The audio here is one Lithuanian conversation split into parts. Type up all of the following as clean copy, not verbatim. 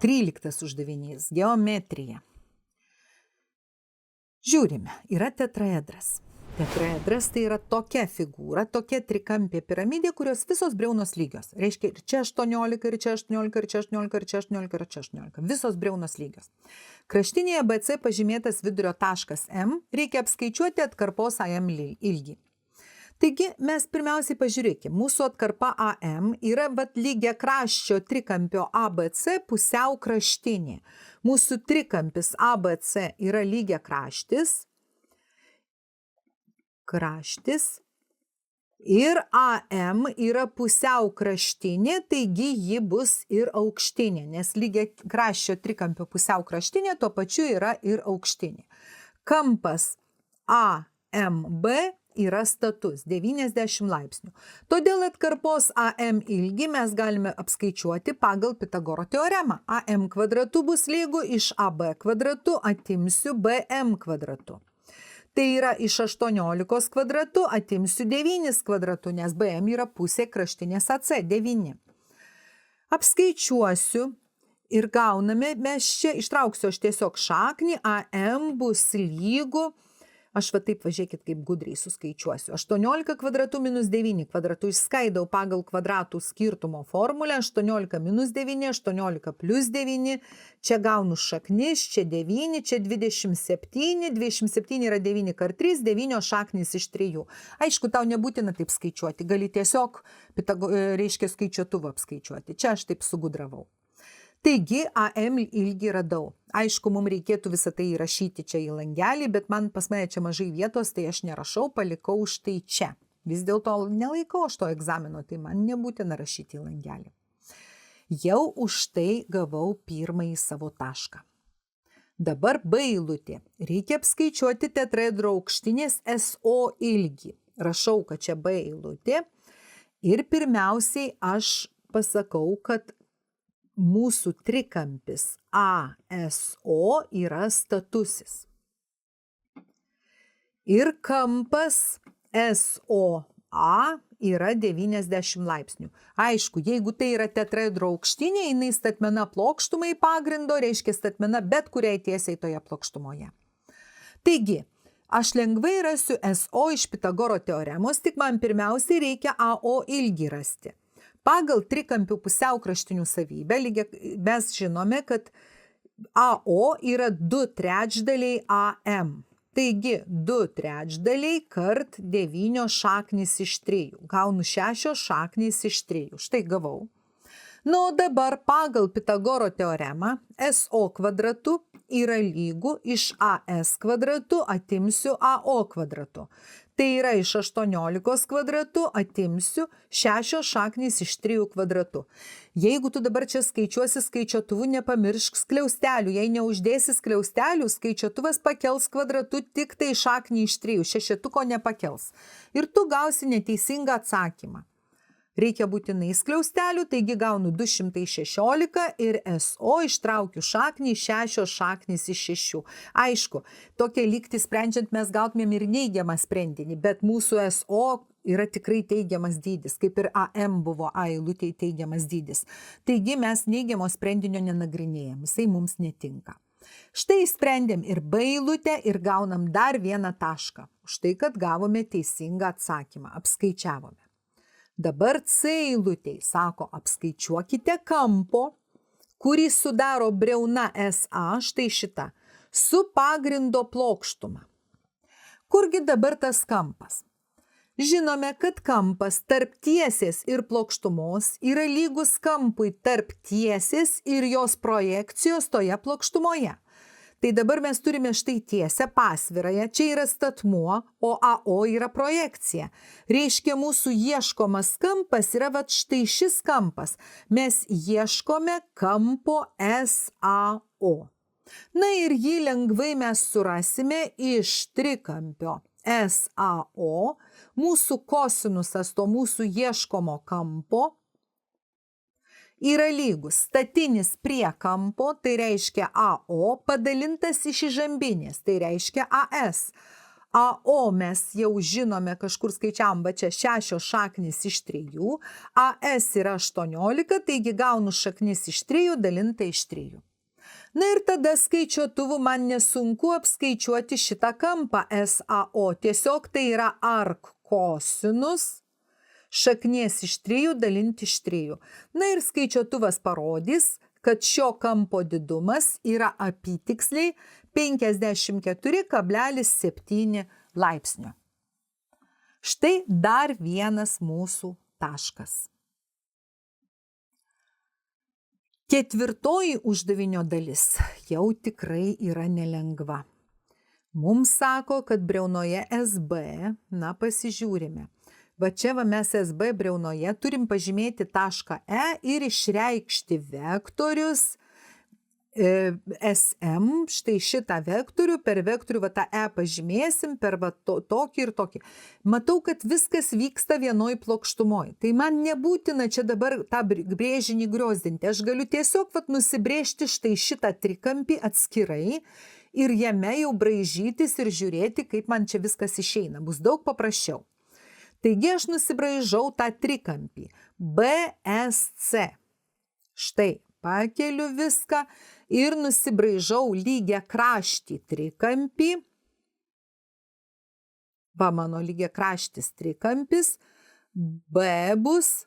13 uždavinys – geometrija. Žiūrime, yra tetraedras. Tetraedras tai yra tokia figūra, tokia trikampė piramidė, kurios visos briaunos lygios. Reiškia, ir čia 18, ir čia 18, ir čia 18, ir čia 18, ir čia 18. Visos briaunos lygios. Kraštinėje BC pažymėtas vidurio taškas M, reikia apskaičiuoti atkarpos AM ilgį. Taigi, mes pirmiausiai pažiūrėkime, mūsų atkarpa AM yra lygiakraščio trikampio ABC pusiau kraštinė. Mūsų trikampis ABC yra lygiakraštis, ir AM yra pusiau kraštinė, taigi ji bus ir aukštinė, nes lygiakraščio trikampio pusiau kraštinė tuo pačiu yra ir aukštinė. Kampas AMB yra status 90 laipsnių. Todėl atkarpos AM ilgį mes galime apskaičiuoti pagal Pitagoro teoremą. AM kvadratu bus lygu iš AB kvadratu atimsiu BM kvadratu. Tai yra iš 18 kvadratu atimsiu 9 kvadratu, nes BM yra pusė kraštinės AC, 9. Apskaičiuosiu ir gauname, mes čia ištrauksiu aš tiesiog šaknį, AM bus lygu, aš taip važiuokit kaip gudriai suskaičiuosiu. 18 kvadratų minus 9 kvadratų išskaidau pagal kvadratų skirtumo formulę. 18 minus 9, 18 plus 9. Čia gaunu šaknis, čia 9, čia 27. 27 yra 9 kart 3, 9 šaknis iš 3. Aišku, tau nebūtina taip skaičiuoti. Gali tiesiog, reiškia, skaičiuotuvą apskaičiuoti. Čia aš taip sugudravau. Taigi, AM ilgį radau. Aišku, mums reikėtų visą tai įrašyti čia į langelį, bet man pas mane čia mažai vietos, tai aš nerašau, palikau štai čia. Vis dėlto nelaikau aš to egzamino, tai man nebūtina rašyti į langelį. Jau už tai gavau pirmąjį savo tašką. Dabar B eilutė. Reikia apskaičiuoti tetraedro aukštinės SO ilgį. Rašau, kad čia B eilutė. Ir pirmiausiai aš pasakau, kad mūsų trikampis ASO yra statusis. Ir kampas SOA yra 90 laipsnių. Aišku, jeigu tai yra tetraedro aukštinė, jinai statmena plokštumai pagrindo, reiškia statmena bet kuriai tiesiai toje plokštumoje. Taigi, aš lengvai rasiu SO iš Pitagoro teoremos, tik man pirmiausiai reikia AO ilgį rasti. Pagal trikampių pusiau kraštinių savybę mes žinome, kad AO yra 2/3 AM. Taigi 2/3 kart 9 šaknis iš 3. Gaunu 6 šaknis iš 3. Štai gavau. O dabar pagal Pitagoro teoremą SO kvadratu yra lygu iš AS kvadratu atimsiu AO kvadratu. Tai yra iš 18 kvadratų atimsiu 6 šaknis iš 3 kvadratų. Jeigu tu dabar čia skaičiuosi skaičiuotuvu, nepamiršk skliaustelių. Jei neuždėsi skliaustelių, skaičiuotuvas pakels kvadratu tik tai šaknį iš 3, šešetuko nepakels. Ir tu gausi neteisingą atsakymą. Reikia būtinai skliaustelių, taigi gaunu 216 ir SO ištraukiu šaknį 6 šaknis iš 6. Aišku, tokia lygtį sprendžiant mes gautumėm ir neigiamą sprendinį, bet mūsų SO yra tikrai teigiamas dydis, kaip ir AM buvo A eilutėje teigiamas dydis. Taigi mes neigiamo sprendinio nenagrinėjam, jisai mums netinka. Štai sprendėm ir B eilutę ir gaunam dar vieną tašką. Už tai, kad gavome teisingą atsakymą, apskaičiavome. Dabar C eilutėj sako, apskaičiuokite kampo, kurį sudaro briauna SA, štai šita, su pagrindo plokštuma. Kurgi dabar tas kampas? Žinome, kad kampas tarp tiesės ir plokštumos yra lygus kampui tarp tiesės ir jos projekcijos toje plokštumoje. Tai dabar mes turime štai tiesę pasvirąją, čia yra statmuo, o AO yra projekcija. Reiškia, mūsų ieškomas kampas yra štai šis kampas. Mes ieškome kampo SAO. Na ir jį lengvai mes surasime iš trikampio SAO. Mūsų kosinusas to mūsų ieškomo kampo yra lygus statinis prie kampo, tai reiškia AO, padalintas iš įžambinės, tai reiškia AS. AO mes jau žinome, kažkur skaičiavom, va čia 6 šaknis iš 3, AS yra 18, taigi gaunu šaknis iš 3 dalinta iš 3. Na ir tada skaičiuotuvu man nesunku apskaičiuoti šitą kampą SAO, tiesiog tai yra arc kosinus šaknies iš 3 dalinti iš 3. Na ir skaičiuotuvas parodys, kad šio kampo didumas yra apytiksliai 54,7 laipsnio. Štai dar vienas mūsų taškas. Ketvirtoji uždavinio dalis jau tikrai yra nelengva. Mums sako, kad briaunoje SB, na pasižiūrime. Va čia mes SB briaunoje turim pažymėti tašką E ir išreikšti vektorius SM, štai šitą vektorių, per vektorių va tą E pažymėsim, per va tokį ir tokį. Matau, kad viskas vyksta vienoj plokštumoj. Tai man nebūtina čia dabar tą brėžinį griozdinti. Aš galiu tiesiog va nusibrėžti štai šitą trikampį atskirai ir jame jau braižytis ir žiūrėti, kaip man čia viskas išeina. Bus daug paprasčiau. Taigi aš nusibraižau tą trikampį BSC. Štai, pakeliu viską ir nusibraižau lygiakraštį trikampį. Va mano lygiakraštis trikampis, B bus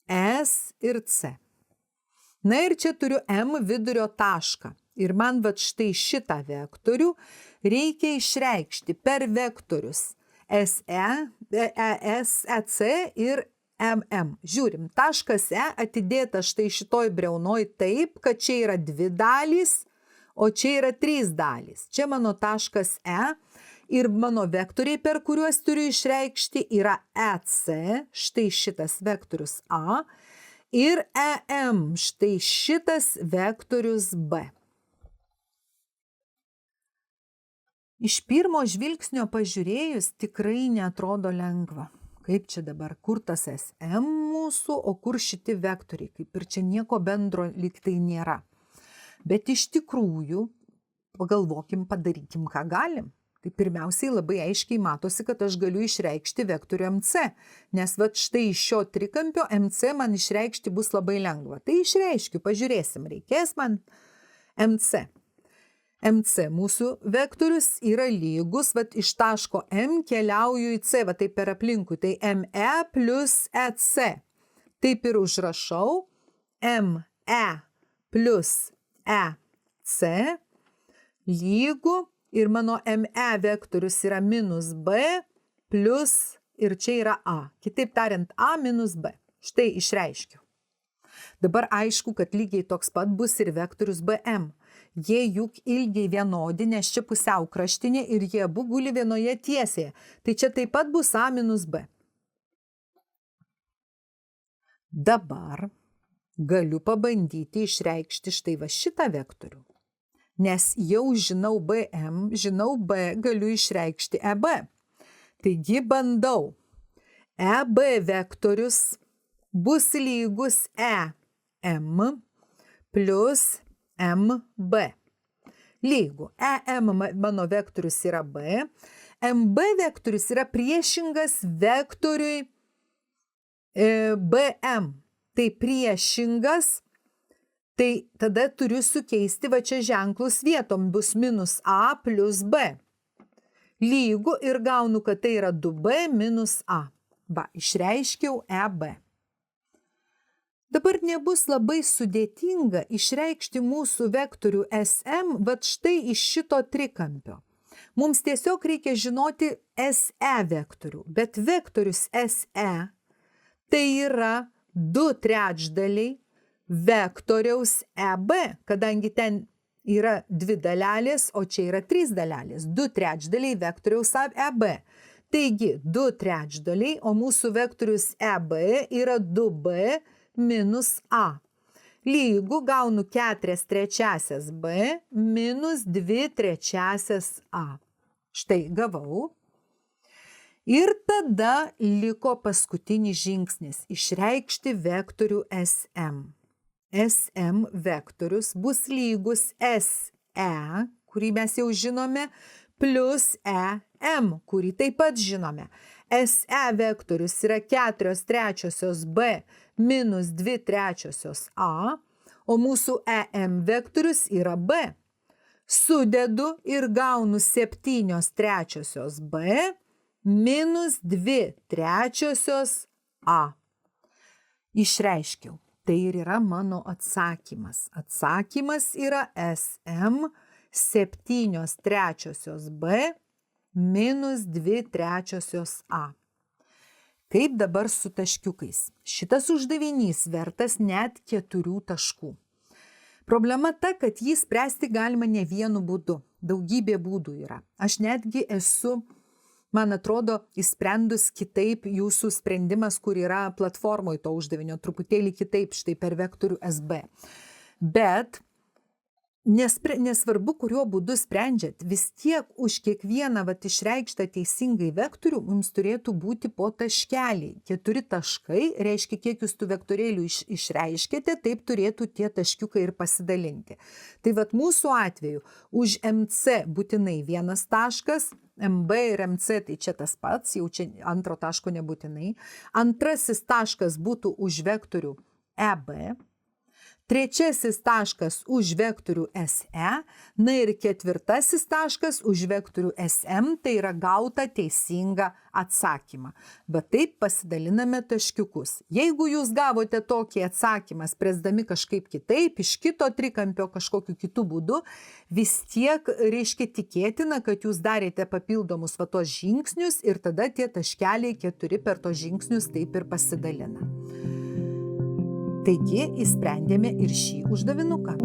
S ir C. Na ir čia turiu M vidurio tašką. Ir man va štai šitą vektorių reikia išreikšti per vektorius SE, ES, EC ir MM. Žiūrim, taškas E atidėta štai šitoj briaunoj taip, kad čia yra 2 dalys, o čia yra 3 dalys. Čia mano taškas E ir mano vektoriai, per kuriuos turiu išreikšti, yra EC, štai šitas vektorius A, ir EM, štai šitas vektorius B. Iš pirmo žvilgsnio pažiūrėjus tikrai neatrodo lengva. Kaip čia dabar, kur tas SM mūsų, o kur šiti vektoriai, kaip ir čia nieko bendro lyg tai nėra. Bet iš tikrųjų, pagalvokim, padarykim, ką galim. Tai pirmiausiai labai aiškiai matosi, kad aš galiu išreikšti vektorių MC, nes vat štai iš šio trikampio MC man išreikšti bus labai lengva. Tai išreiškiu, pažiūrėsim, reikės man MC. MC mūsų vektorius yra lygus, vat iš taško M keliauju į C, va taip per aplinkui, tai ME plus EC. Taip ir užrašau, ME plus EC lygu ir mano ME vektorius yra minus B plus ir čia yra A. Kitaip tariant, A minus B. Štai išreiškiu. Dabar aišku, kad lygiai toks pat bus ir vektorius BM. Jie juk ilgiai vienodi, nes čia pusiaukraštinė ir jie abu guli vienoje tiesėje. Tai čia taip pat bus A minus B. Dabar galiu pabandyti išreikšti štai va šitą vektorių. Nes jau žinau BM, žinau B, galiu išreikšti EB. Taigi bandau. EB vektorius bus lygus EM plus MB. Lygų. EM mano vektorius yra B. MB vektorius yra priešingas vektoriui BM. Tai priešingas, tai tada turiu sukeisti va čia ženklus vietom. Bus minus A plus B. Lygų ir gaunu, kad tai yra 2B minus A. Va, išreiškiau EB. Dabar nebus labai sudėtinga išreikšti mūsų vektorių SM vat štai iš šito trikampio. Mums tiesiog reikia žinoti SE vektorių, bet vektorius SE tai yra 2/3 vektoriaus EB, kadangi ten yra 2 dalelės, o čia yra 3 dalelės, 2/3 vektoriaus EB. Taigi 2/3, o mūsų vektorius EB yra 2B minus A. Lygų gaunu 4/3 B minus 2/3 A. Štai gavau. Ir tada liko paskutinis žingsnis – išreikšti vektorių SM. SM vektorius bus lygus SE, kurį mes jau žinome, plus M, kurį taip pat žinome. SE vektorius yra 4/3 B minus 2/3 A, o mūsų EM vektorius yra B. Sudedu ir gaunu 7/3 B minus 2/3 A. Išreiškiau. Tai ir yra mano atsakymas. Atsakymas yra SM 7/3 B minus 2/3 A. Kaip dabar su taškiukais? Šitas uždavinys vertas net 4 taškų. Problema ta, kad jį spręsti galima ne vienu būdu. Daugybė būdų yra. Aš netgi esu, man atrodo, įsprendus kitaip jūsų sprendimas, kur yra platformoje to uždavinio, truputėlį kitaip štai per vektorių SB. Bet nesvarbu, kuriuo būdu sprendžiat, vis tiek už kiekvieną išreikštą teisingai vektorių mums turėtų būti po taškelį. 4 taškai, reiškia, kiek jūs tų vektorėlių išreiškėte, taip turėtų tie taškiukai ir pasidalinti. Tai mūsų atveju už MC būtinai 1 taškas, MB ir MC tai čia tas pats, jau čia antro taško nebūtinai. Antrasis taškas būtų už vektorių EB. Trečiasis taškas už vektorių SE, na ir 4 taškas už vektorių SM, tai yra gauta teisinga atsakymą. Bet taip pasidaliname taškiukus. Jeigu jūs gavote tokį atsakymą, spręsdami kažkaip kitaip, iš kito trikampio kažkokiu kitų būdu, vis tiek reiškia tikėtina, kad jūs darėte papildomus tos žingsnius ir tada tie taškeliai 4 per tos žingsnius taip ir pasidalina. Taigi, įsprendėme ir šį uždavinuką.